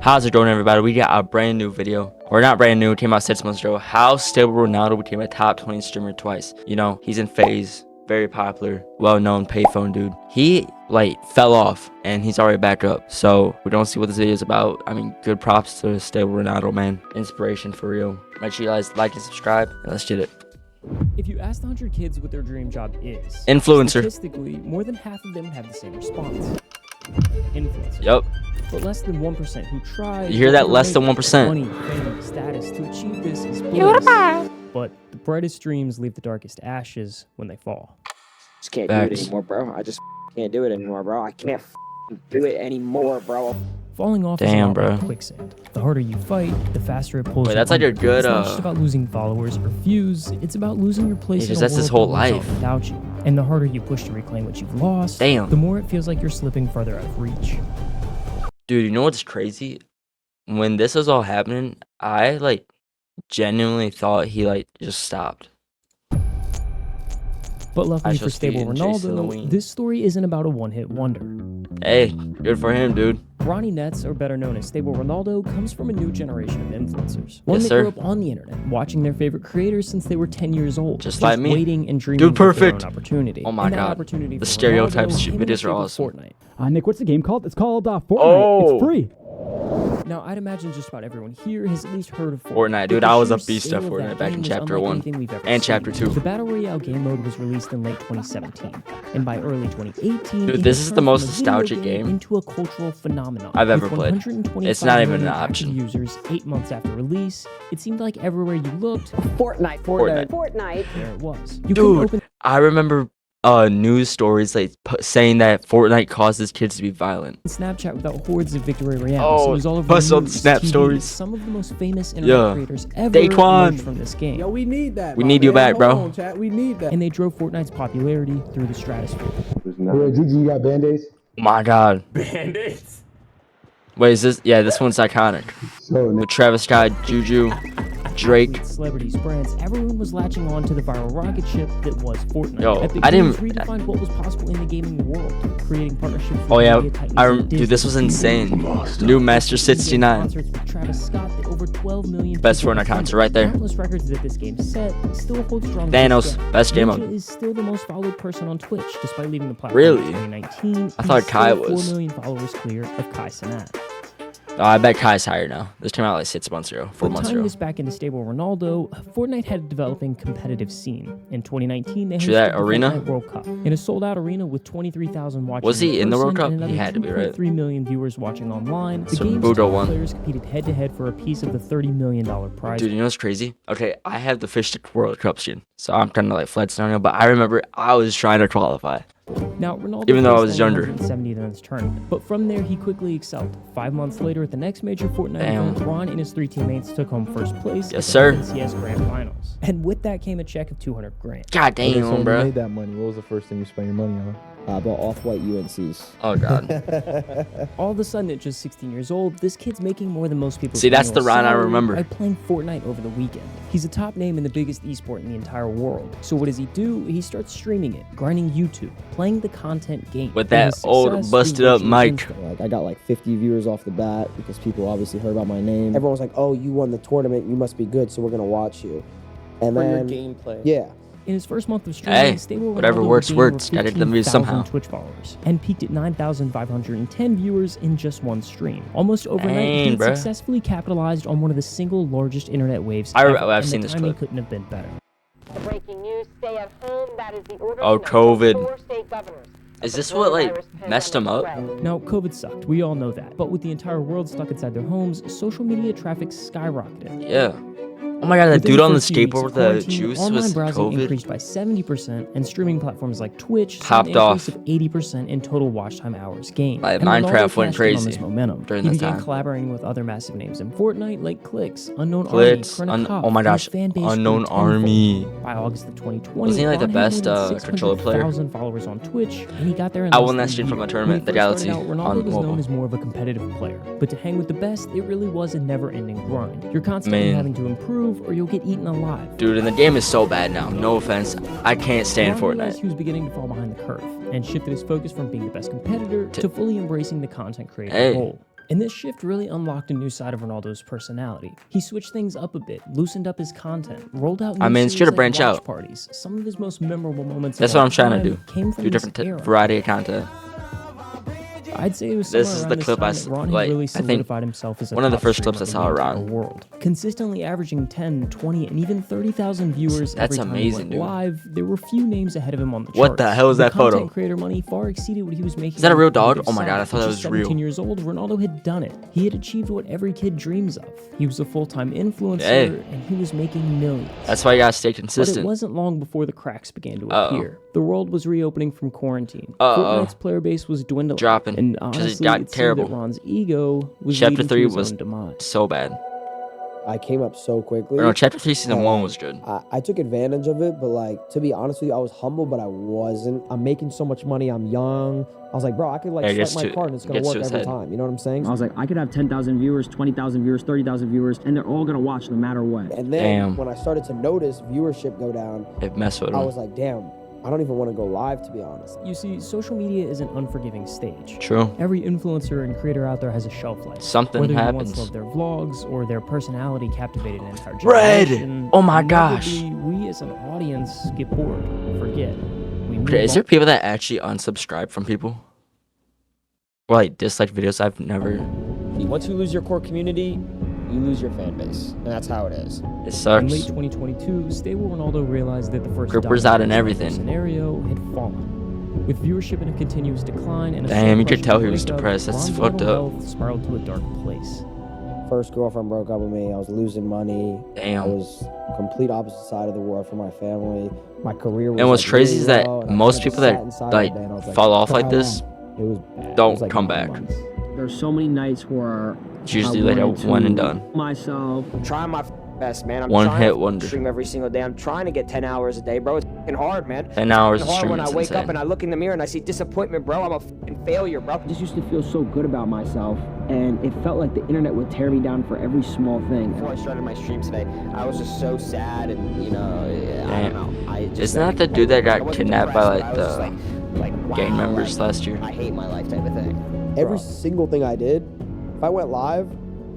How's it going, everybody? We got a brand new video. Or not brand new, it came out 6 months ago. How Stable Ronaldo became a top 20 streamer twice. You know, he's in FaZe, very popular, well-known payphone dude. He, fell off, and he's already back up. So, we don't see what this video is about. I mean, good props to Stable Ronaldo, man. Inspiration for real. Make sure you guys like and subscribe, and let's get it. If you asked 100 kids what their dream job is, Influencer. Statistically, more than half of them have the same response. Influencer. Yup. But less than 1% who try. You hear that? Less than 1%. Money, fame, status to achieve this is bliss. But the brightest dreams leave the darkest ashes when they fall. Just can't do it anymore, bro. I just can't do it anymore, bro. I can't do it anymore, bro. Falling off is not like quicksand. The harder you fight, the faster it pulls you. That's like a good. It's not just about losing followers or views. It's about losing your place in a that's his whole world that life without you. And the harder you push to reclaim what you've lost, the more it feels like you're slipping further out of reach. Dude, you know what's crazy? When this was all happening, I genuinely thought he just stopped. But luckily for Stable Ronaldo, this story isn't about a one-hit wonder. Hey, good for him, dude. Ronnie Nets, or better known as Stable Ronaldo, comes from a new generation of influencers. One that grew up on the internet, watching their favorite creators since they were 10 years old. Just like me. Waiting and dreaming for their own opportunity. Oh my god. The stereotypes videos are awesome. Fortnite. Nick, what's the game called? It's called Fortnite. Oh. It's free. Now, I'd imagine just about everyone here has at least heard of Fortnite. Dude, I was a beast at Fortnite back in Chapter 1 and Chapter 2. The Battle Royale game mode was released in late 2017, and by early 2018, dude, this is the most nostalgic game into a cultural phenomenon I've ever played. It's not even an option. Users 8 months after release, it seemed like everywhere you looked, Fortnite. There it was. Dude, I remember news stories saying that Fortnite causes kids to be violent. Snapchat without hordes of victory royales. It was all over bust on the Snap stories. Some of the most famous internet creators ever emerged from this game. Yo, we need that. We need you back, bro. Chat. We need that. And they drove Fortnite's popularity through the stratosphere. Yo, Gigi, you got band-aids? Oh my god. Band-aids? Wait, is this? Yeah, this one's iconic. With Travis Scott, Juju, Drake. Celebrities, brands, everyone was latching on to the viral rocket ship that was Fortnite. Yo, Epic I didn't redefined what was possible in the gaming world, creating partnerships with dude, this was insane. New Master 69. Concerts with Travis Scott that over 12 million best Fortnite concert right there. Countless records that this game set still holds strong. Thanos, best game mode. Is still the most followed person on Twitch, despite leaving the platform really? in 2019. I thought Kai was 4 million followers clear of Kai Cenat. Oh, I bet Kai's higher now. This came out like 6 months ago, 4 months ago. Tying this back into Stable Ronaldo, Fortnite had a developing competitive scene. In 2019, they hosted that the arena? Fortnite World Cup in a sold-out arena with 23,000 watching. Was he in the World Cup? He had to be, right? 3 million viewers watching online. The So game's Budo top won. players competed head-to-head for a piece of the $30 million prize. Dude, you know what's crazy? Okay, I have the Fish Stick World Cup skin, so I'm kind of flexing on it. But I remember I was trying to qualify. Now, Ronaldo even though I was younger. 170th in this tournament, but from there he quickly excelled. 5 months later, at the next major Fortnite event, Ron and his 3 teammates took home first place at the NCS Grand Finals. And with that came a check of $200 grand. God damn, so bro. You made that money. What was the first thing you spent your money on? I bought off-white UNCs. Oh god. All of a sudden, at just 16 years old, this kid's making more than most people. See, that's the Ron I remember. By playing Fortnite over the weekend. He's a top name in the biggest esport in the entire world. So what does he do? He starts streaming it, grinding YouTube, playing the content game. With that old busted up mic. I got 50 viewers off the bat because people obviously heard about my name. Everyone was like, "Oh, you won the tournament. You must be good, so we're gonna watch you." And For then your gameplay. Yeah. In his first month of streaming, Stable whatever Ronaldo works, gained works. over Gotta get them views 15,000 somehow. Twitch followers and peaked at 9,510 viewers in just one stream. Almost overnight, he had successfully capitalized on one of the single largest internet waves ever, I've seen this clip. Couldn't have been better. The breaking news: stay at home. That is the order. Oh, COVID. 4 state governors. Is this what messed him up? Now, COVID sucked. We all know that. But with the entire world stuck inside their homes, social media traffic skyrocketed. Yeah. Oh my god, that dude on the skateboard with the juice online was browsing COVID. Increased by 70%, and streaming platforms like Twitch popped off. Of 80% in total watch time hours gained. Minecraft went crazy momentum. during he this began time. collaborating with other massive names in Fortnite like Clicks, Unknown Clicks, Army, oh my gosh, Unknown Army. By August of 2020, wasn't he the Ron best had controller player? 600,000 followers on Twitch, and he got there in I less won that than stream a from a year. tournament, the When he first Galaxy, started out, on Ronaldo was known mobile. as more of a competitive player, but to hang with the best, it really was a never-ending grind. You're constantly having to improve, or you'll get eaten alive. Dude, and the game is so bad now. No offense, I can't stand Ron realized Fortnite. He was beginning to fall behind the curve and shifted his focus from being the best competitor to fully embracing the content creator role. And this shift really unlocked a new side of Ronaldo's personality. He switched things up a bit, loosened up his content, rolled out new it's series true to like branch watch out. parties. Some of his most memorable moments That's of what all I'm trying to time do. came from Do this different era. variety of content. I'd say it was This somewhere is around the this clip time I that Ron like, had really I think solidified himself as a one of the top first streamer clips I in the saw entire Ron. world. Consistently averaging 10, 20, and even 30,000 viewers That's every time amazing, he went dude. live, there were few names ahead of him on the charts. What the hell is that photo? Content creator money far exceeded what he was making. Is that a on real the dog? creative Oh my God, I side. thought that At was just real. 17 years old, Ronaldo had done it. He had achieved what every kid dreams of. He was a full-time influencer, Hey. and he was making millions. That's why you gotta stay But it consistent. wasn't long before the cracks began to Uh-oh. appear. The world was reopening from quarantine. Uh-oh. Fortnite's player base was dwindling. Dropping. And Just honestly, got it seemed terrible. that Ron's ego was Chapter leading 3 to his was own demise. so bad. I came up so quickly. Or no, Chapter 3 Season and 1 was good. I took advantage of it, but like to be honest with you, I was humble, but I wasn't. I'm making so much money. I'm young. I was like, bro, I could like Yeah, it gets swipe my to- card and it's it gonna gets work to his every head. time. You know what I'm saying? I was like, I could have 10,000 viewers, 20,000 viewers, 30,000 viewers, and they're all gonna watch no matter what. And then Damn. when I started to notice viewership go down, It messed with I him. was like, damn, I don't even want to go live, to be honest. You see, social media is an unforgiving stage. True. Every influencer and creator out there has a shelf life. Something Whether you happens. once loved their vlogs or their personality captivated an entire Red! generation, Oh my gosh. inevitably, we as an audience get bored, forget. We move Is there on. people that actually unsubscribe from people? Or like dislike videos? I've never. Once you lose your core community, you lose your fan base, and that's how it is. It In late sucks. 2022, Stable Ronaldo realized that the first Group was out and dominant everything. scenario had fallen. With viewership in a continuous decline and a Damn, you could soul-crushing tell he was breakup, depressed. That's Ron's fucked mental up. health spiraled to a dark place. First girlfriend broke up with me. I was losing money. I Damn. was complete opposite side of the world for my family. My career was And what's like, crazy really is that low, and I most kinda people just that sat inside like all day, and I was fall off "For like how this long?" It was bad. It don't was like come 9 back. months. There's so many nights where It's usually I like a wanted one and to done. myself. I'm trying my best, man. I'm One trying hit to wonder. stream every single day. I'm trying to get 10 hours a day, bro. It's fucking hard, man. 10 hours It's of hard streaming when I is wake up insane. and I look in the mirror and I see disappointment, bro. I'm a fucking failure, bro. I just used to feel so good about myself, and it felt like the internet would tear me down for every small thing. Before I started my stream today, I was just so sad and, you know, I Damn. don't know. I just, Isn't that the dude that I got wasn't kidnapped by depressed, like but I was just like, wow, gang members like, last year? I hate my life type of thing. Every Bro. single thing I did, if I went live,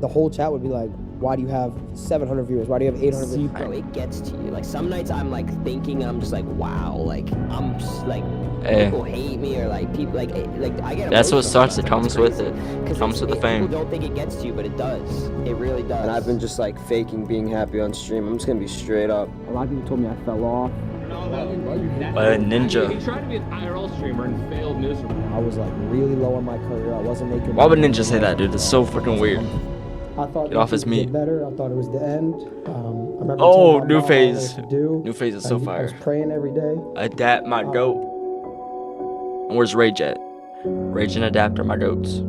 the whole chat would be like, why do you have 700 viewers? Why do you have 800 See, viewers? bro, it gets to you. Like some nights I'm like thinking, I'm just like, wow, like I'm just like Hey. people hate me or like people like I get. That's what emotional sucks. It sometimes. comes It's with crazy. it. 'Cause Comes with the fame. People don't think it gets to you, but it does. It really does. And I've been just like faking being happy on stream. I'm just gonna be straight up. A lot of people told me I fell off. A ninja. He tried to be an IRL streamer and failed miserably. I was like really low on my career. I wasn't making. Why would money. Ninja say that, dude? It's so freaking weird. I thought Get off his meat. better. I thought it was the end. I remember Oh, telling my new mom phase. what to do. New phase is so I was fire. praying every day. Adapt my goat. And where's Rage at? Rage and Adapt are my goats.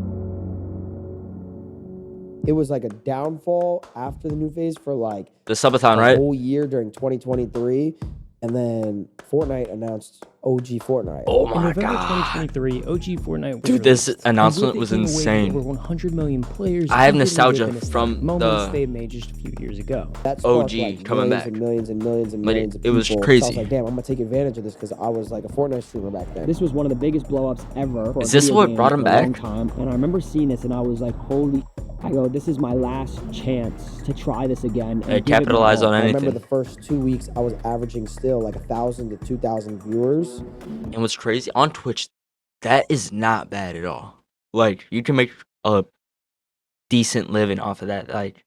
It was like a downfall after the new phase for like The subathon, a right? whole year during 2023, and then Fortnite announced OG Fortnite. Oh In my November god. 2023, OG Fortnite was Dude, this released. And announcement with it was came away with insane. Over 100 million players. I have eagerly nostalgia witnessing from moments the they made just a few years ago. That sparked, OG like, coming millions back. and millions and millions and Like, millions of it was people. So I crazy. was like, damn, I'm gonna take advantage of this because I was like a Fortnite streamer back then. This was one of the biggest blow-ups ever. For a Is this video what game brought him for a long back? time. And I remember seeing this, and I was like, holy. I go, this is my last chance to try this again. And Hey, give it my capitalize all. on I remember anything. the first 2 weeks I was averaging still like 1,000 to 2,000 viewers. And what's crazy on Twitch, that is not bad at all. Like you can make a decent living off of that. Like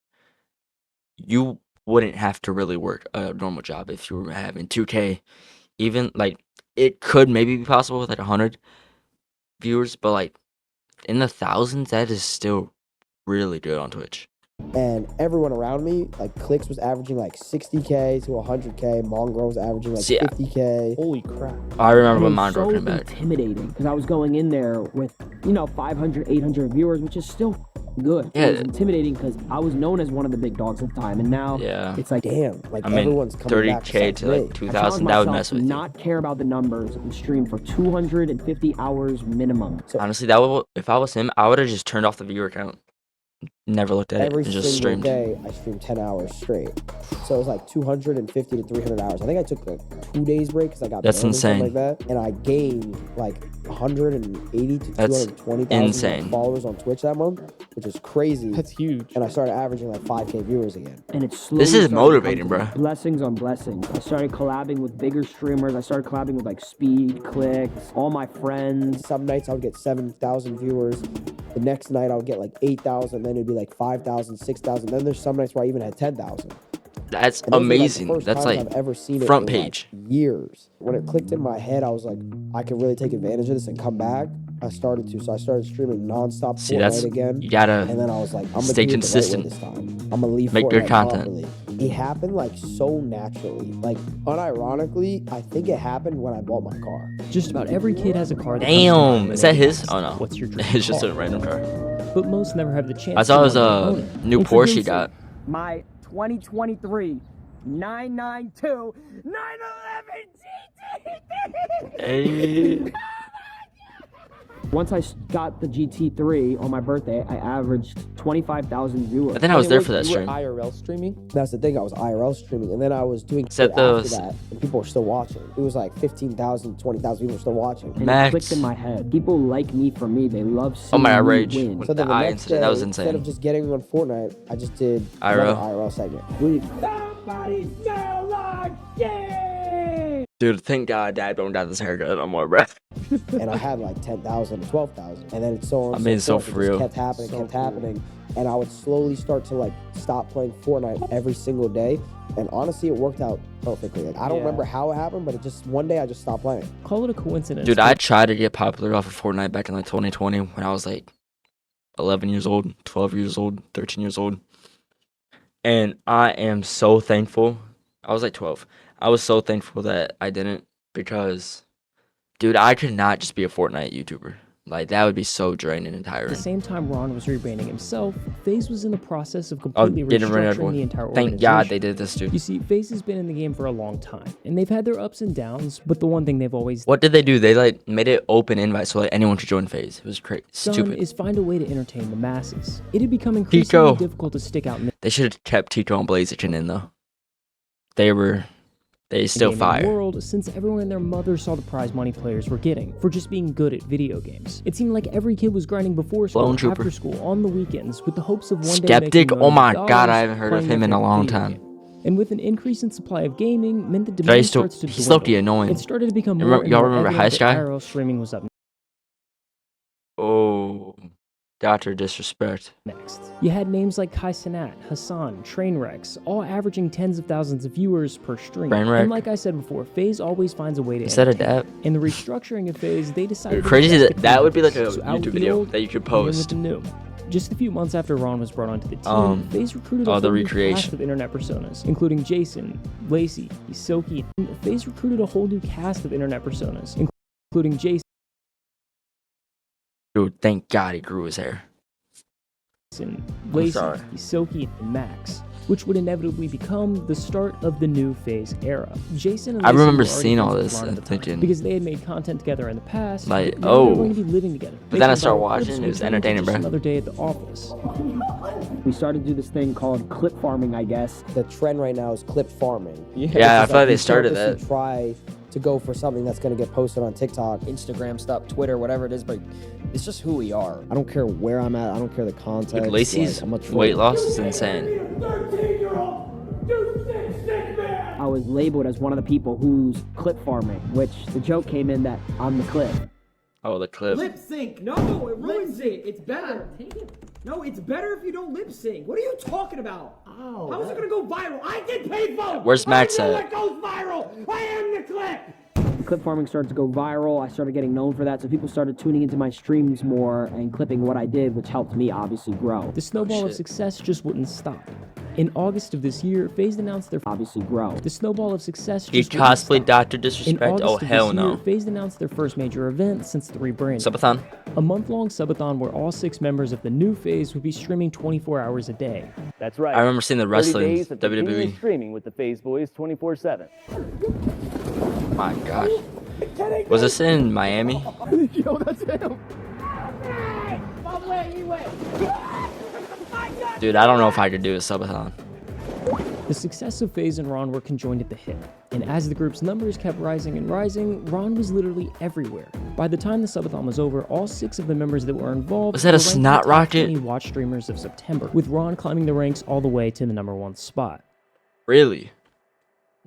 you wouldn't have to really work a normal job if you were having 2K. Even like it could maybe be possible with like 100 viewers, but like in the thousands, that is still really good on Twitch. And everyone around me, like Clicks was averaging like 60K to 100K. Mongrel was averaging like See, 50K. Holy crap. I remember when And it mine was so came back. intimidating because I was going in there with, 500, 800 viewers, which is still good. Yeah. It was intimidating because I was known as one of the big dogs at the time, and now Yeah. it's like, Damn, like I mean, everyone's coming back 30K besides to me. like I 2,000, challenged that would myself mess to with you. not care about the numbers and stream for 250 hours minimum. Honestly, that would, if I was him, I would have just turned off the viewer count. Never looked at it Every and just single streamed. day, I streamed 10 hours straight. So it was like 250 to 300 hours. I think I took like 2 days break because I got That's banned or something insane. like that. And I gained like 180 to That's 220,000 insane. followers on Twitch that month, which is crazy. That's huge. And I started averaging like 5K viewers again. And it's slowly This is started to motivating, come to bro. me. Blessings on blessings. I started collabing with bigger streamers. I started collabing with like Speed, Clicks, all my friends. Some nights I would get 7,000 viewers. The next night I would get like 8,000. Then it'd be like 5,000, 6,000. Then there's some nights where I even had 10,000. That's And those were, amazing. Like, the first That's times like I've ever seen it front in, page. Like, years. When it clicked in my head, I was like, I can really take advantage of this and come back. I started to, so I started streaming nonstop See, Fortnite that's again. you gotta And then I was like, I'm gonna stay do it consistent. the right way this time. I'm gonna leave Make Fortnite good content. properly. It happened like so naturally. Like unironically, I think it happened when I bought my car. Just about every kid has a car that comes to mind Damn, when is they that get his? asked, Oh no, What's your dream it's just car? a random car. But most never have the chance. I saw to his own it. new And for Porsche he Vincent, got. My 2023 992 911 GT. Hey. Once I got the GT3 on my birthday, I averaged 25,000 viewers. I think I was there for that stream. IRL streaming? That's the thing. I was IRL streaming, and then I was doing Set shit after those- that, and people were still watching. It was like 15,000, 20,000 people were still watching. And Max. it clicked in my head. People like me for me. They love seeing Oh my God, me rage. win. With So then the the eye next incident, that was day, insane. Instead of just getting on Fortnite, I just did IRL. another IRL segment. Dude, thank God Dad don't got this haircut no more, bro. And I had like 10,000, 12,000, and then it's so on. I mean, so forth. for It real. just kept happening, and I would slowly start to like stop playing Fortnite every single day. And honestly, it worked out perfectly. Like I don't remember how it happened, but it just one day I just stopped playing. Call it a coincidence. Dude, but I tried to get popular off of Fortnite back in like 2020 when I was like 11 years old, 12 years old, 13 years old. And I am so thankful. I was like 12. I was so thankful that I didn't because, dude, I could not just be a Fortnite YouTuber. Like, that would be so draining and At tiring. the same time Ron was rebranding himself, FaZe was in the process of Oh, completely getting rid of restructuring everyone. the entire Thank organization. God they did this, dude. You see, FaZe has been in the game for a long time, and they've had their ups and downs, but the one thing they've always What did they do? They like made it open invite so like anyone could join FaZe. It was crazy, done stupid. is find a way to entertain the masses. It had become increasingly Tico. difficult to stick out in They should have kept Tico and Blazichin in though. They the still gaming fire. world since everyone and their mother saw the prize money players were getting for just being good at video games. It seemed like every kid was grinding before school, Lone Trooper. after school, on the weekends, with the hopes of one day Skeptic. making Oh my millions of God, I dollars haven't heard of playing him their in a favorite long video time. game. And with an increase in supply of gaming, meant the Dude, I demand used to. starts to He's low-key dwindle. annoying. It started to become more Remember- and y'all more remember evident High that Sky? IRL streaming was up Oh, Dr. Disrespect. next. You had names like Kai Cenat, Hassan, Trainwrecks, all averaging tens of thousands of viewers per stream. Trainwreck? And like I said before, FaZe always finds a way to Is that a entertain. dab? In the restructuring of FaZe, they decided to Crazy invest that that would be like a between so out YouTube with the video old, that you could and in with post. the new. Just a few months after Ron was brought onto the team, FaZe recruited a oh, the whole new recreation. cast of internet personas, including Jason, Lacey, Silky. FaZe recruited a whole new cast of internet personas, including Jason, Dude, thank God he grew his hair. Lacey, sorry. Silky, and Max, which would inevitably become the start of the new FaZe era. Jason and I Lacey remember were already seeing all friends with this Ron and at the time, thinking- because they had made content together in the past. Like, but now they were oh. going to be living together. But then I Making started viral clips watching, it would was turn into entertaining, just bro. Another day at the office. We started to do this thing called clip farming, I guess. The trend right now is clip farming. Yeah, I It's feel like they we started purposely that. Try to go for something that's going to get posted on TikTok. Instagram stuff, Twitter, whatever it is, but it's just who we are. I don't care where I'm at. I don't care the context. Dude, Lacey's like, I'm a troll. weight loss is insane. I was labeled as one of the people who's clip farming, which the joke came in that I'm the clip. Oh, the clip. Lip sync. No, it ruins it. It's better. No, it's better if you don't lip sync. What are you talking about? Oh. How is it gonna go viral? I get paid for. Where's Max I know at? it goes viral. I am the clip. Clip farming started to go viral. I started getting known for that, so people started tuning into my streams more and clipping what I did, which helped me obviously grow. The snowball of shit. success just wouldn't stop. In August of this year, FaZe announced their Obviously grow. The snowball of success He just wouldn't cosplayed stop. Dr. In Disrespect? August Oh, of this hell year, no. FaZe announced their first major event since the rebranding. Subathon? A month-long subathon where all 6 members of the new FaZe would be streaming 24 hours a day. That's right. I remember seeing the 30 wrestling days of continuous WWE. streaming with the FaZe Boys 24/7. My gosh. Was this in Miami? Yo, that's him. Dude, I don't know if I could do a subathon. The success of FaZe and Ron were conjoined at the hip, and as the group's numbers kept rising and rising, Ron was literally everywhere. By the time the subathon was over, all 6 of the members that were involved was that a were ranked in the snot top rocket? 20 watch streamers of September, with Ron climbing the ranks all the way to the #1 spot. Really?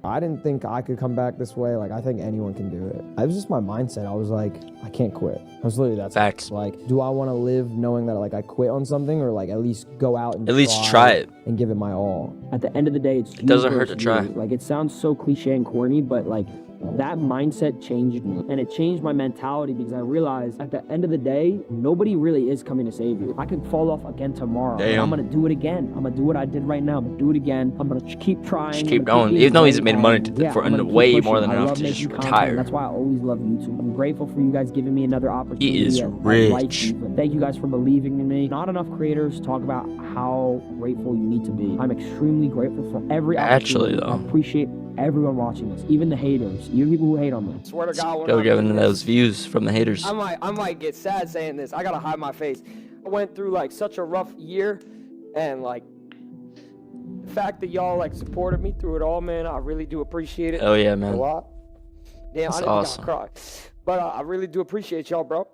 I didn't think I could come back this way. Like, I think anyone can do it. It was just my mindset. I was like, I can't quit. I was literally that. Facts. Like, do I want to live knowing that like I quit on something, or like at least go out and at least try it and give it my all? At the end of the day, it doesn't hurt to try. Like, it sounds so cliche and corny, but like that mindset changed me, and it changed my mentality because I realized at the end of the day, nobody really is coming to save you. I could fall off again tomorrow. But I'm gonna do it again. I'm gonna do what I did right now. I'm gonna do it again. I'm gonna keep trying. Just keep going. Even though he's made money for way more than enough to just retire. That's why I always love YouTube. I'm grateful for you guys giving me another opportunity. He is rich. Thank you guys for believing in me. Not enough creators talk about how grateful you need to be. I'm extremely grateful for every opportunity. Actually, though, I appreciate everyone watching this, even the haters, even people who hate on me. I swear to God, still giving those views from the haters. I might get sad saying this. I gotta hide my face. I went through like such a rough year, and like the fact that y'all like supported me through it all, man, I really do appreciate it. Oh yeah, man. A lot. Damn, that's I didn't awesome. cry, but I really do appreciate y'all, bro.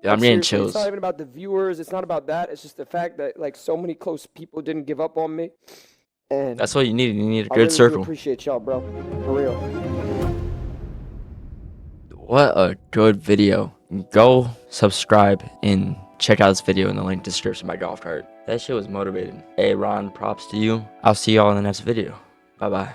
Yeah, I'm getting Seriously, chills. It's not even about the viewers. It's not about that. It's just the fact that like so many close people didn't give up on me. And that's what you need. You need a I good really circle. Do appreciate y'all, bro. For real. What a good video. Go subscribe and check out this video in the link description of my golf cart. That shit was motivating. Hey, Ron, props to you. I'll see y'all in the next video. Bye-bye.